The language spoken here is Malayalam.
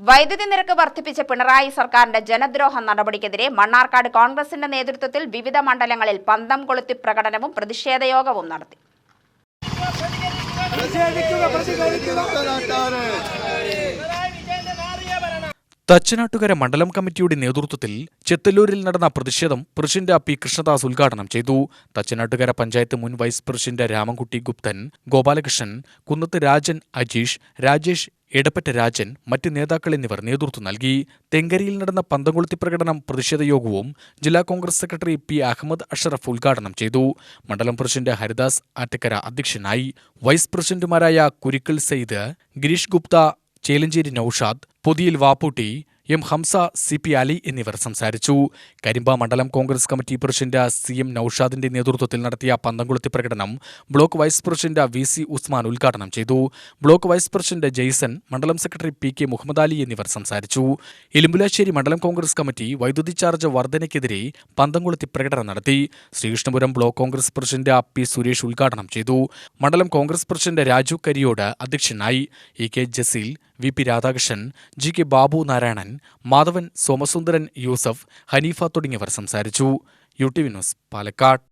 വൈദ്യുതി നിരക്ക് വർദ്ധിപ്പിച്ച പിണറായി സർക്കാരിന്റെ ജനദ്രോഹ നടപടിക്കെതിരെ മണ്ണാർക്കാട് കോൺഗ്രസിന്റെ നേതൃത്വത്തിൽ വിവിധ മണ്ഡലങ്ങളിൽ പന്തം കൊളുത്തി പ്രകടനവും പ്രതിഷേധയോഗവും നടത്തി. തച്ചനാട്ടുകര മണ്ഡലം കമ്മിറ്റിയുടെ നേതൃത്വത്തിൽ ചെത്തല്ലൂരിൽ നടന്ന പ്രതിഷേധം പ്രസിഡന്റ് പി കൃഷ്ണദാസ് ഉദ്ഘാടനം ചെയ്തു. തച്ചനാട്ടുകര പഞ്ചായത്ത് മുൻ വൈസ് പ്രസിഡന്റ് രാമൻകുട്ടി ഗുപ്തൻ, ഗോപാലകൃഷ്ണൻ, കുന്നത്ത് രാജൻ, അജീഷ്, രാജേഷ്, എടപ്പറ്റ രാജൻ, മറ്റ് നേതാക്കൾ എന്നിവർ നേതൃത്വം നൽകി. തെങ്കരിയിൽ നടന്ന പന്തംകൊളുത്തി പ്രകടനം പ്രതിഷേധയോഗവും ജില്ലാ കോൺഗ്രസ് സെക്രട്ടറി പി അഹമ്മദ് അഷറഫ് ഉദ്ഘാടനം ചെയ്തു. മണ്ഡലം പ്രസിഡന്റ് ഹരിദാസ് ആറ്റക്കര അധ്യക്ഷനായി. വൈസ് പ്രസിഡന്റുമാരായ Kurikkal Sayyid, Girish Gupta, Chelancheri Noushad, Pothiyil Vapputty, M Hamsa, C P Ali എന്നിവർ സംസാരിച്ചു. കരിമ്പ മണ്ഡലം Congress committee president C M നൌഷാദിന്റെ നേതൃത്വത്തിൽ നടത്തിയ പന്തംകൊളുത്തി പ്രകടനം block vice president V C Usman ഉദ്ഘാടനം ചെയ്തു. ബ്ലോക്ക് വൈസ് പ്രസിഡന്റ് ജെയ്സൺ, മണ്ഡലം secretary P K Muhammad Ali എന്നിവർ സംസാരിച്ചു. എലുമ്പുലാശ്ശേരി മണ്ഡലം കോൺഗ്രസ് കമ്മിറ്റി വൈദ്യുതി ചാർജ് വർധനയ്ക്കെതിരെ പന്തംകൊളുത്തി പ്രകടനം നടത്തി. Sreekrishnapuram block Congress president P Suresh ഉദ്ഘാടനം ചെയ്തു. മണ്ഡലം കോൺഗ്രസ് പ്രസിഡന്റ് രാജു കരിയോട് അധ്യക്ഷനായി. E K Jaseel, V P Radhakrishnan, G K Babu Narayanan, Madhavan, Somasundaran, Yusuf, Haneefa തുടങ്ങിയവർ സംസാരിച്ചു. U T V news, Palakkad.